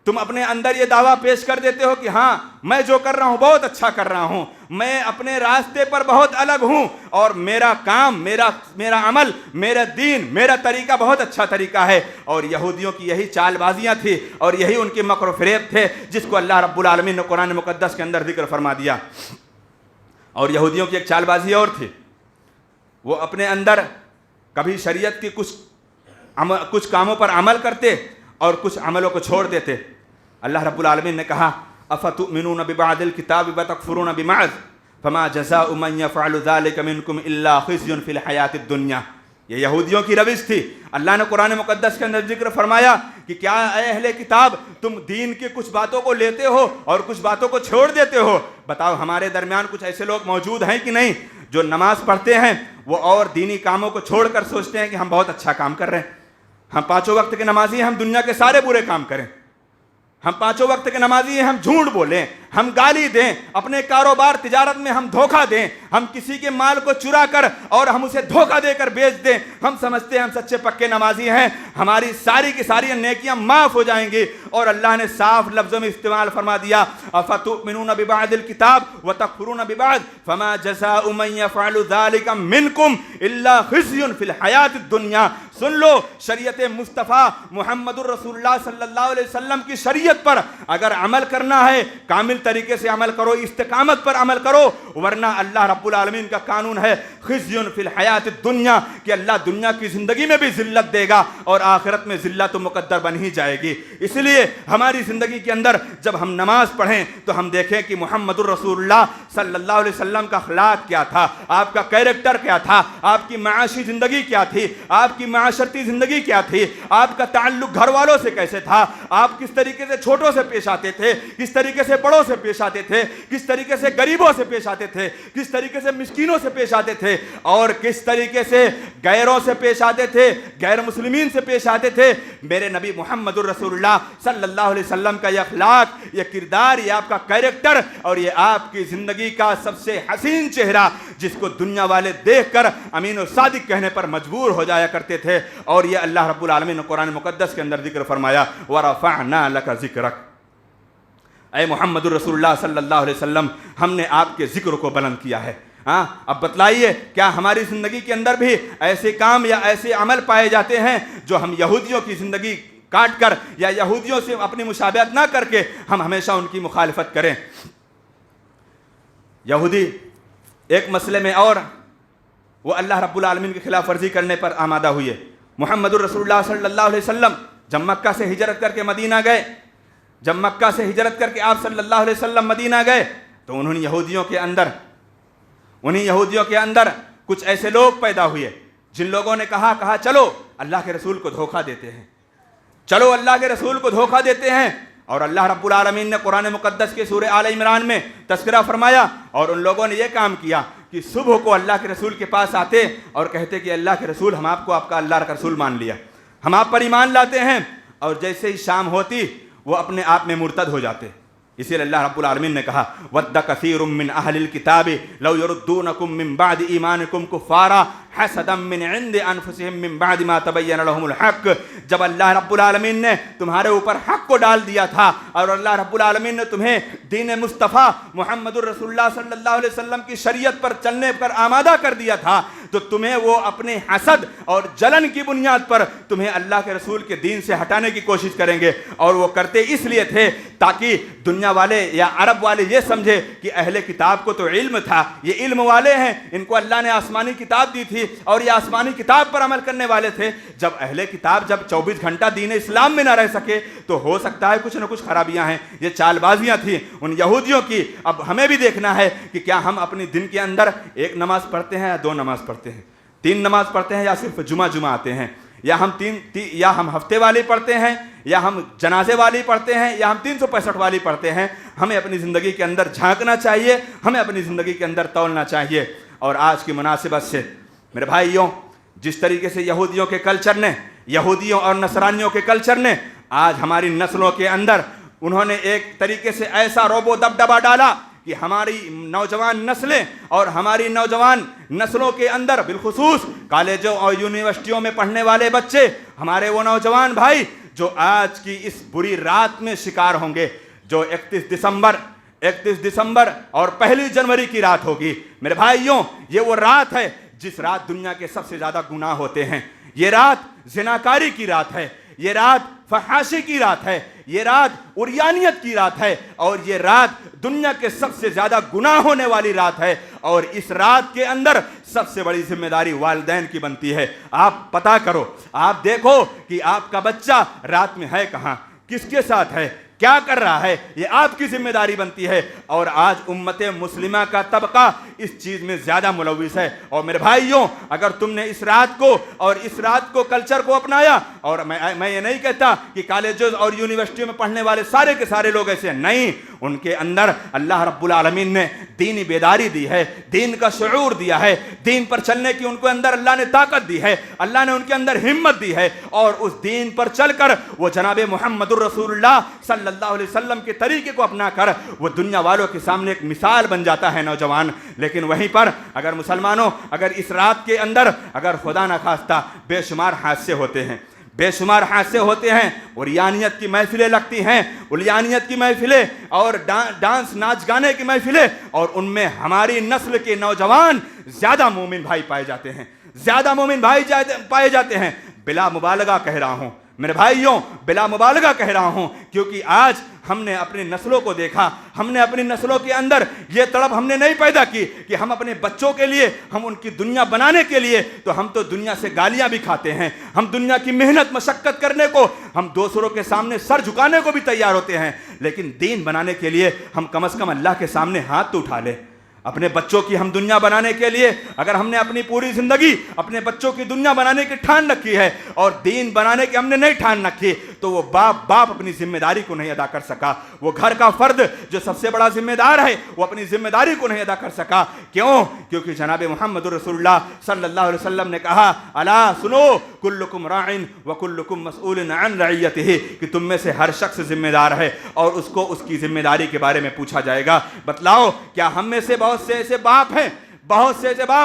تم اپنے اندر یہ دعویٰ پیش کر دیتے ہو کہ ہاں میں جو کر رہا ہوں بہت اچھا کر رہا ہوں، میں اپنے راستے پر بہت الگ ہوں، اور میرا کام، میرا عمل، میرا دین، میرا طریقہ بہت اچھا طریقہ ہے۔ اور یہودیوں کی یہی چال بازیاں تھی اور یہی ان کے مکر و فریب تھے جس کو اللہ رب العالمین نے قرآن مقدس کے اندر ذکر فرما دیا۔ اور یہودیوں کی ایک چال بازی اور تھی، وہ اپنے اندر کبھی شریعت کی کچھ کاموں پر عمل کرتے اور کچھ عملوں کو چھوڑ دیتے۔ اللہ رب العالمین نے کہا افتؤمنون ببعض الکتاب وتکفرون ببعض، فما جزاء من يفعل ذلك منكم الا خزي في الحیاۃ الدنیا. یہ یہودیوں کی روش تھی. اللہ نے قرآن مقدس کے اندر ذکر فرمایا کہ کیا اے اہل کتاب تم دین کی کچھ باتوں کو لیتے ہو اور کچھ باتوں کو چھوڑ دیتے ہو. بتاؤ ہمارے درمیان کچھ ایسے لوگ موجود ہیں کہ نہیں جو نماز پڑھتے ہیں وہ اور دینی کاموں کو چھوڑ کر سوچتے ہیں کہ ہم بہت اچھا کام کر رہے ہیں, ہم پانچوں وقت کے نمازی ہیں, ہم دنیا کے سارے برے کام کریں, ہم پانچوں وقت کے نمازی ہیں, ہم جھوٹ بولیں, ہم گالی دیں, اپنے کاروبار تجارت میں ہم دھوکہ دیں, ہم کسی کے مال کو چرا کر اور ہم اسے دھوکہ دے کر بیچ دیں. ہم سمجھتے ہیں ہم سچے پکے نمازی ہیں, ہماری ساری کی ساری نیکیاں معاف ہو جائیں گی. اور اللہ نے صاف لفظوں میں استعمال فرما دیا افتؤمنون ببعض الکتاب وتکفرون ببعض فما جزاء من يفعل ذلك منکم الا خزي فی الحیاۃ الدنیا. سن لو, شریعت مصطفیٰ محمد الرسول اللہ صلی اللہ علیہ وسلم کی شریعت پر اگر عمل کرنا ہے کامل طریقے سے عمل کرو, استقامت پر عمل کرو, ورنہ اللہ رب العالمین کا قانون ہے خزي فی الحیاۃ الدنیا کہ اللہ دنیا کی زندگی میں بھی ذلت دے گا اور آخرت میں ذلت مقدر بن ہی جائے گی. اس لیے ہماری زندگی کے اندر جب ہم نماز پڑھیں تو ہم دیکھیں کہ محمد الرسول اللہ صلی اللہ علیہ وسلم کا اخلاق کیا تھا, آپ کا کیریکٹر کیا تھا, آپ کی معاشی زندگی کیا تھی, آپ کی معاشرتی زندگی کیا تھی, آپ کا تعلق گھر والوں سے کیسے تھا, آپ کس طریقے سے چھوٹوں سے پیش آتے تھے, کس طریقے سے بڑوں سے پیش آتے تھے, کس طریقے سے غریبوں سے پیش آتے تھے, کس طریقے سے مسکینوں سے پیش آتے تھے, اور کس طریقے سے غیروں سے پیش آتے تھے, غیر مسلمین سے پیش آتے تھے. میرے نبی محمد الرسول اللہ صلی اللہ علیہ وسلم کا یہ اخلاق, یہ کردار, یہ آپ کا کیریکٹر اور یہ آپ کی زندگی کا سب سے حسین چہرہ جس کو دنیا والے دیکھ کر امین و صادق کہنے پر مجبور ہو جایا کرتے تھے. اور یہ اللہ رب العالمین نے قرآن مقدس کے اندر ذکر فرمایا وَرَفَعْنَا لَكَ ذِكْرَكَ. اے محمد الرسول اللہ صلی اللہ علیہ وسلم ہم نے آپ کے ذکر کو بلند کیا ہے. ہاں, اب بتلائیے کیا ہماری زندگی کے اندر بھی ایسے کام یا ایسے عمل پائے جاتے ہیں جو ہم یہودیوں کی زندگی کاٹ کر یا یہودیوں سے اپنی مشابہت نہ کر کے ہم ہمیشہ ان کی مخالفت کریں. یہودی ایک مسئلے میں اور وہ اللہ رب العالمین کی خلاف ورزی کرنے پر آمادہ ہوئے. محمد الرسول اللہ صلی اللہ علیہ وسلم جب مکہ سے ہجرت کر کے مدینہ گئے, جب مکہ سے ہجرت کر کے آپ صلی اللہ علیہ وسلم مدینہ گئے تو انہیں یہودیوں کے اندر کچھ ایسے لوگ پیدا ہوئے جن لوگوں نے کہا چلو اللہ کے رسول کو دھوکہ دیتے ہیں, چلو اللہ کے رسول کو دھوکہ دیتے ہیں. اور اللہ رب العالمین نے قرآن مقدس کے سورہ آل عمران میں تذکرہ فرمایا اور ان لوگوں نے یہ کام کیا کہ صبح کو اللہ کے رسول کے پاس آتے اور کہتے کہ اللہ کے رسول ہم آپ کو آپ کا اللہ کا رسول مان لیا, ہم آپ پر ایمان لاتے ہیں, اور جیسے ہی شام ہوتی وہ اپنے آپ میں مرتد ہو جاتے. اسی لیے اللہ رب العالمین نے کہا وَدَّ كَثِيرٌ مِّنْ أَهْلِ الْكِتَابِ لَوْ يَرُدُّونَكُم مِّن بَعْدِ إِيمَانِكُمْ كُفَّارًا حَسَدًا مِّنْ عِندِ أَنفُسِهِم مِّن بَعْدِ مَا تَبَيَّنَ لَهُمُ الْحَقُّ. جب اللہ رب العالمین نے تمہارے اوپر حق کو ڈال دیا تھا اور اللہ رب العالمین نے تمہیں دین مصطفیٰ محمد الرسول اللہ صلی اللہ علیہ وسلم کی شریعت پر چلنے پر آمادہ کر دیا تھا, تو تمہیں وہ اپنے حسد اور جلن کی بنیاد پر تمہیں اللہ کے رسول کے دین سے ہٹانے کی کوشش کریں گے. اور وہ کرتے اس لیے تھے تاکہ دنیا والے یا عرب والے یہ سمجھے کہ اہل کتاب کو تو علم تھا, یہ علم والے ہیں, ان کو اللہ نے آسمانی کتاب دی تھی اور یہ آسمانی کتاب پر عمل کرنے والے تھے. جب اہل کتاب جب 24 گھنٹہ دین اسلام میں نہ رہ سکے تو ہو سکتا ہے کچھ نہ کچھ خرابیاں ہیں. یہ چال بازیاں تھیں ان یہودیوں کی. اب ہمیں بھی دیکھنا ہے کہ کیا ہم اپنی دن کے اندر ایک نماز پڑھتے ہیں یا 2 نماز پڑھتے ہیں, 3 نماز پڑھتے ہیں یا صرف جمعہ آتے ہیں, یا ہم ہفتے والی پڑھتے ہیں, یا ہم جنازے والی پڑھتے ہیں, یا ہم 365 والی پڑھتے ہیں. ہمیں اپنی زندگی کے اندر جھانکنا چاہیے, ہمیں اپنی زندگی کے اندر تولنا چاہیے. اور آج کی مناسبت سے میرے بھائیوں, جس طریقے سے یہودیوں کے کلچر نے, یہودیوں اور نصرانیوں کے کلچر نے آج ہماری نسلوں کے اندر انہوں نے ایک طریقے سے ایسا روب و دبدبا ڈالا کہ ہماری نوجوان نسلیں اور ہماری نوجوان نسلوں کے اندر بالخصوص کالجوں اور یونیورسٹیوں میں پڑھنے والے بچے, ہمارے وہ نوجوان بھائی جو آج کی اس بری رات میں شکار ہوں گے, جو 31 دسمبر اور 1 جنوری کی رات ہوگی. میرے بھائیوں, یہ وہ رات ہے جس رات دنیا کے سب سے زیادہ گناہ ہوتے ہیں. یہ رات زناکاری کی رات ہے, یہ رات فحاشی کی رات ہے, یہ رات عریانیت کی رات ہے, اور یہ رات دنیا کے سب سے زیادہ گناہ ہونے والی رات ہے. اور اس رات کے اندر سب سے بڑی ذمہ داری والدین کی بنتی ہے. آپ پتہ کرو, آپ دیکھو کہ آپ کا بچہ رات میں ہے کہاں, کس کے ساتھ ہے, کیا کر رہا ہے، یہ آپ کی ذمہ داری بنتی ہے۔ اور آج امت مسلمہ کا طبقہ اس چیز میں زیادہ ملوث ہے۔ اور میرے بھائیوں، اگر تم نے اس رات کو کلچر کو اپنایا، اور میں یہ نہیں کہتا کہ کالجز اور یونیورسٹیوں میں پڑھنے والے سارے کے سارے لوگ ایسے نہیں، ان کے اندر اللہ رب العالمین نے دینی بیداری دی ہے، دین کا شعور دیا ہے، دین پر چلنے کی ان کے اندر اللہ نے طاقت دی ہے، اللہ نے ان کے اندر ہمت دی ہے، اور اس دین پر چل کر وہ جناب محمد الرسول اللہ صلی اللہ علیہ وسلم کے طریقے کو اپنا کر وہ دنیا والوں کے سامنے ایک مثال بن جاتا ہے نوجوان۔ لیکن وہیں پر اگر مسلمانوں، اگر اس رات کے اندر اگر خدا نہ خواستہ بے شمار حادثے ہوتے ہیں، بے شمار حادثے ہوتے ہیں، عریانیت کی محفلیں لگتی ہیں، عریانیت کی محفلیں اور ڈانس ناچ گانے کی محفلیں، اور ان میں ہماری نسل کے نوجوان زیادہ مومن بھائی پائے جاتے ہیں، زیادہ مومن بھائی پائے جاتے ہیں۔ بلا مبالغہ کہہ رہا ہوں میرے بھائیوں، بلا مبالغہ کہہ رہا ہوں، کیونکہ آج ہم نے اپنی نسلوں کو دیکھا، ہم نے اپنی نسلوں کے اندر یہ طلب ہم نے نہیں پیدا کی کہ ہم اپنے بچوں کے لیے، ہم ان کی دنیا بنانے کے لیے، تو ہم تو دنیا سے گالیاں بھی کھاتے ہیں، ہم دنیا کی محنت مشقت کرنے کو، ہم دوسروں کے سامنے سر جھکانے کو بھی تیار ہوتے ہیں، لیکن دین بنانے کے لیے ہم کم از کم اللہ کے سامنے ہاتھ تو اٹھا لیں۔ اپنے بچوں کی ہم دنیا بنانے کے لیے اگر ہم نے اپنی پوری زندگی اپنے بچوں کی دنیا بنانے کی ٹھان رکھی ہے اور دین بنانے کی ہم نے نہیں ٹھان رکھی، تو وہ باپ اپنی ذمہ داری کو نہیں ادا کر سکا، وہ گھر کا فرد جو سب سے بڑا ذمہ دار ہے وہ اپنی ذمہ داری کو نہیں ادا کر سکا۔ کیوں؟ کیونکہ جناب محمد رسول اللہ صلی اللہ علیہ وسلم نے کہا، الا سنو کلکم راعٍ وکلکم مسئول عن رعیتہ، کہ تم میں سے ہر شخص ذمہ دار ہے اور اس کو اس کی ذمہ داری کے بارے میں پوچھا جائے گا۔ بتلاؤ کیا ہم میں سے بہت سے ایسے باپ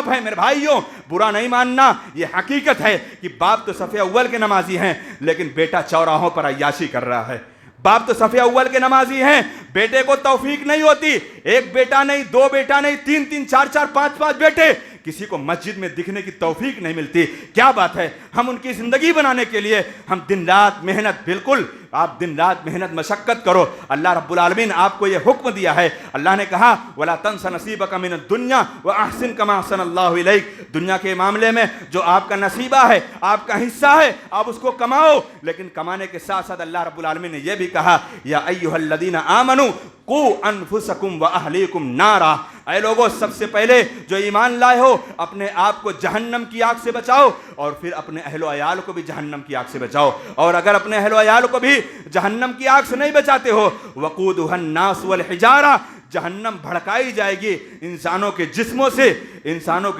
ہیں میرے بھائیوں، برا نہیں ماننا، یہ حقیقت ہے کہ باپ تو صف اول کے نمازی ہیں لیکن بیٹا چوراہوں پر عیاشی کر رہا ہے۔ باپ تو صف اول کے نمازی ہیں، بیٹے کو توفیق نہیں ہوتی، ایک بیٹا نہیں، دو بیٹا نہیں، تین چار پانچ بیٹے، کسی کو مسجد میں دکھنے کی توفیق نہیں ملتی۔ کیا بات ہے، ہم ان کی زندگی بنانے کے لیے ہم دن رات محنت، بالکل آپ دن رات محنت مشقت کرو۔ اللہ رب العالمین آپ کو یہ حکم دیا ہے، اللہ نے کہا وَلَا تَنْسَ نَصِيبَكَ مِنَ الدُّنْيَا وَأَحْسِنْ كَمَا أَحْسَنَ اللَّهُ إِلَيْكَ، دنیا کے معاملے میں جو آپ کا نصیبہ ہے، آپ کا حصہ ہے، آپ اس کو کماؤ، لیکن کمانے کے ساتھ ساتھ اللہ رب العالمین نے یہ بھی کہا یا ایھا الذین آمنوا قوا انفسکم واہلیکم نارا، اے لوگوں سب سے پہلے جو ایمان لائے ہو اپنے آپ کو جہنم کی آگ سے بچاؤ اور پھر اپنے اہل و عیال کو بھی جہنم کی آگ سے بچاؤ، اور اگر اپنے اہل و عیال کو بھی جہنم کی آگ سے نہیں بچاتے ہو، وقودھا الناس والحجارہ، جہنم بھڑکائی جائے گی انسانوں کے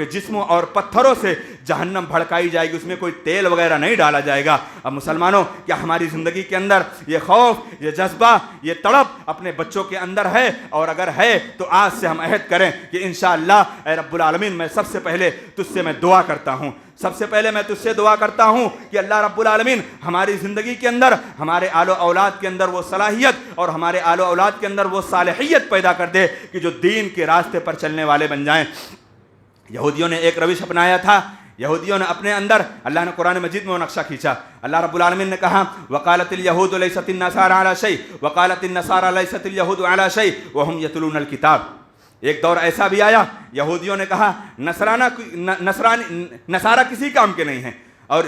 جسموں اور پتھروں سے جہنم بھڑکائی جائے گی، اس میں کوئی تیل وغیرہ نہیں ڈالا جائے گا۔ اب مسلمانوں، کیا ہماری زندگی کے اندر یہ خوف، یہ جذبہ، یہ تڑپ اپنے بچوں کے اندر ہے؟ اور اگر ہے تو آج سے ہم عہد کریں کہ انشاءاللہ اے رب العالمین، میں سب سے پہلے تجھ سے میں دعا کرتا ہوں، تجھ سے دعا کرتا ہوں کہ اللہ رب العالمین ہماری زندگی کے اندر، ہمارے آل و اولاد کے اندر وہ صلاحیت اور ہمارے آل و اولاد کے اندر وہ صالحیت پیدا کر دے کہ جو دین کے راستے پر چلنے والے بن جائیں۔ یہودیوں نے ایک روش اپنایا تھا، یہودیوں نے اپنے اندر، اللہ نے قرآن مجید میں وہ نقشہ کھینچا، اللہ رب العالمین نے کہا وقالت الیہود لیست النصارى علی شیء وقالت النصارى لیست الیہود علی شیء وهم یتلون الکتاب۔ ایک دور ایسا بھی آیا، یہودیوں نے کہا نصارہ کسی کام کے نہیں ہیں، اور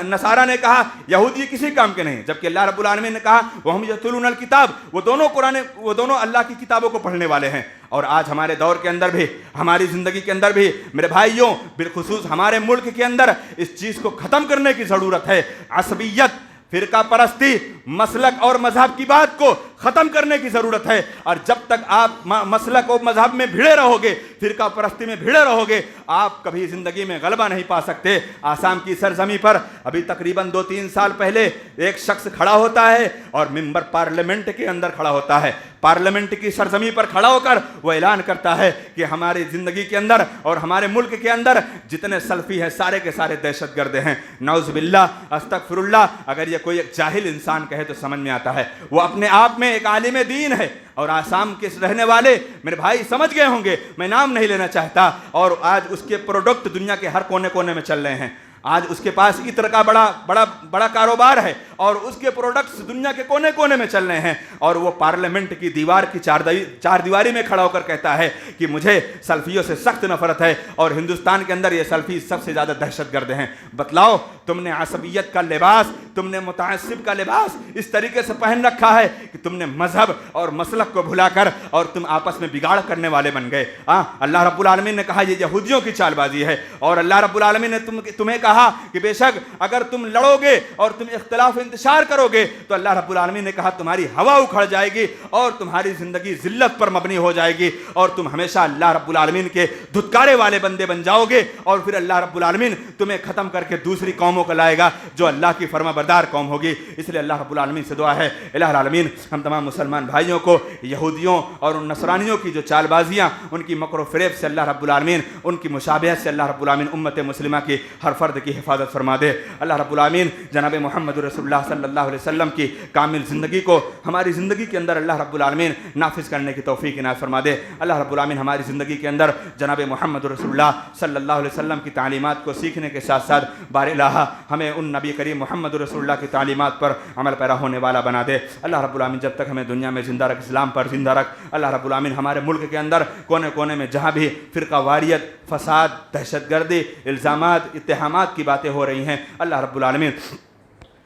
نصارہ نے کہا یہودی کسی کام کے نہیں، جبکہ اللہ رب العالمین نے کہا وہم یتلون الکتاب، وہ دونوں اللہ کی کتابوں کو پڑھنے والے ہیں۔ اور آج ہمارے دور کے اندر بھی، ہماری زندگی کے اندر بھی میرے بھائیوں، بالخصوص ہمارے ملک کے اندر اس چیز کو ختم کرنے کی ضرورت ہے۔ عصبیت، فرقہ پرستی، مسلک اور مذہب کی بات کو ختم کرنے کی ضرورت ہے، اور جب تک آپ مسلک اور مذہب میں بھیڑے رہو گے، فرقہ پرستی میں بھیڑے رہو گے، آپ کبھی زندگی میں غلبہ نہیں پا سکتے۔ آسام کی سرزمین پر ابھی تقریباً 2-3 سال پہلے ایک شخص کھڑا ہوتا ہے اور ممبر پارلیمنٹ کے اندر کھڑا ہوتا ہے، پارلیمنٹ کی سرزمین پر کھڑا ہو کر وہ اعلان کرتا ہے کہ ہماری زندگی کے اندر اور ہمارے ملک کے اندر جتنے سلفی ہیں سارے کے سارے دہشت گرد ہیں۔ نعوذ باللہ، استغفر اللہ، اگر یہ کوئی ایک جاہل انسان کہے تو سمجھ میں آتا ہے، وہ اپنے آپ میں ایک عالم دین ہے، اور آسام کے رہنے والے میرے بھائی سمجھ گئے ہوں گے، میں نام نہیں لینا چاہتا، اور آج اس کے پروڈکٹ دنیا کے ہر کونے کونے میں چل رہے ہیں۔ آج اس کے پاس عطر کا بڑا کاروبار ہے اور اس کے پروڈکٹس دنیا کے کونے کونے میں چل رہے ہیں، اور وہ پارلیمنٹ کی دیوار کی چار دیواری میں کھڑا ہو کر کہتا ہے کہ مجھے سلفیوں سے سخت نفرت ہے اور ہندوستان کے اندر یہ سلفی سب سے زیادہ دہشت گرد ہیں۔ بتلاؤ، تم نے عصبیت کا لباس، تم نے متعصب کا لباس اس طریقے سے پہن رکھا ہے کہ تم نے مذہب اور مسلک کو بھلا کر اور تم آپس میں بگاڑ کرنے والے بن گئے۔ اللہ رب العالمین نے کہا یہ یہودیوں کی چال بازی ہے، اور اللہ رب العالمین نے تمہیں کہا کہ بے شک اگر تم لڑو گے اور تم اختلاف انتشار کرو گے تو اللہ رب العالمین نے کہا تمہاری ہوا اکھڑ جائے گی اور تمہاری زندگی ذلت پر مبنی ہو جائے گی، اور تم ہمیشہ اللہ رب العالمین کے دھتکارے والے بندے بن جاؤ گے، اور پھر اللہ رب العالمین تمہیں ختم کر کے دوسری قوموں کو لائے گا جو اللہ کی فرما بردار قوم ہوگی۔ اس لیے اللہ رب العالمین سے دعا ہے الہ العالمین ہم تمام مسلمان بھائیوں کو یہودیوں اور ان نصرانیوں کی جو چال بازیاں، ان کی مکر و فریب سے اللہ رب العالمین، ان کی مشابہت سے اللہ رب العالمین امت مسلمہ کی ہر فرد کی حفاظت فرما دے۔ اللہ رب العالمین جناب محمد رسول اللہ صلی اللہ علیہ وسلم کی کامل زندگی کو ہماری زندگی کے اندر اللہ رب العالمین نافذ کرنے کی توفیق عنایت فرما دے۔ اللہ رب العالمین ہماری زندگی کے اندر جناب محمد رسول اللہ صلی اللہ علیہ وسلم کی تعلیمات کو سیکھنے کے ساتھ ساتھ بار الہ ہمیں ان نبی کریم محمد رسول اللہ کی تعلیمات پر عمل پیرا ہونے والا بنا دے۔ اللہ رب العالمین جب تک ہمیں دنیا میں زندہ رکھ، اسلام پر زندہ رکھ۔ اللہ رب العالمین ہمارے ملک کے اندر کونے کونے میں جہاں بھی فرقہ واریت، فساد، دہشت گردی، الزامات، اتہامات کی باتیں ہو رہی ہیں، اللہ رب العالمین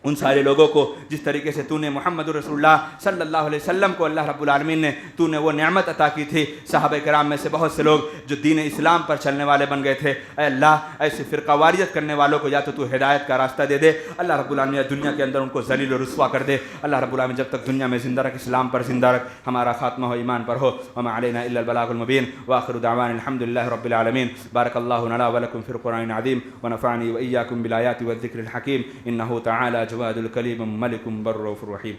ان سارے لوگوں کو جس طریقے سے تو نے محمد رسول اللہ صلی اللہ علیہ وسلم کو اللہ رب العالمین نے تو نے وہ نعمت عطا کی تھی، صحابہ کرام میں سے بہت سے لوگ جو دین اسلام پر چلنے والے بن گئے تھے، اے اللہ ایسے فرقہ واریت کرنے والوں کو یا تو ہدایت کا راستہ دے دے، اللہ رب العالمین دنیا کے اندر ان کو ذلیل و رسوا کر دے۔ اللہ رب العالمین جب تک دنیا میں زندہ رکھ، اسلام پر زندہ رکھ، ہمارا خاتمہ ہو ایمان پر ہو۔ وما علینا الا البلاغ المبین، وآخر دعوانا الحمد للہ رب العالمین۔ بارک اللہ لنا ولکم فی القرآن العظیم، ونفعنی وإیاکم بالآیات والذکر الحکیم، انہ تعالی جواد الکلیم ملک بر رؤوف رحیم۔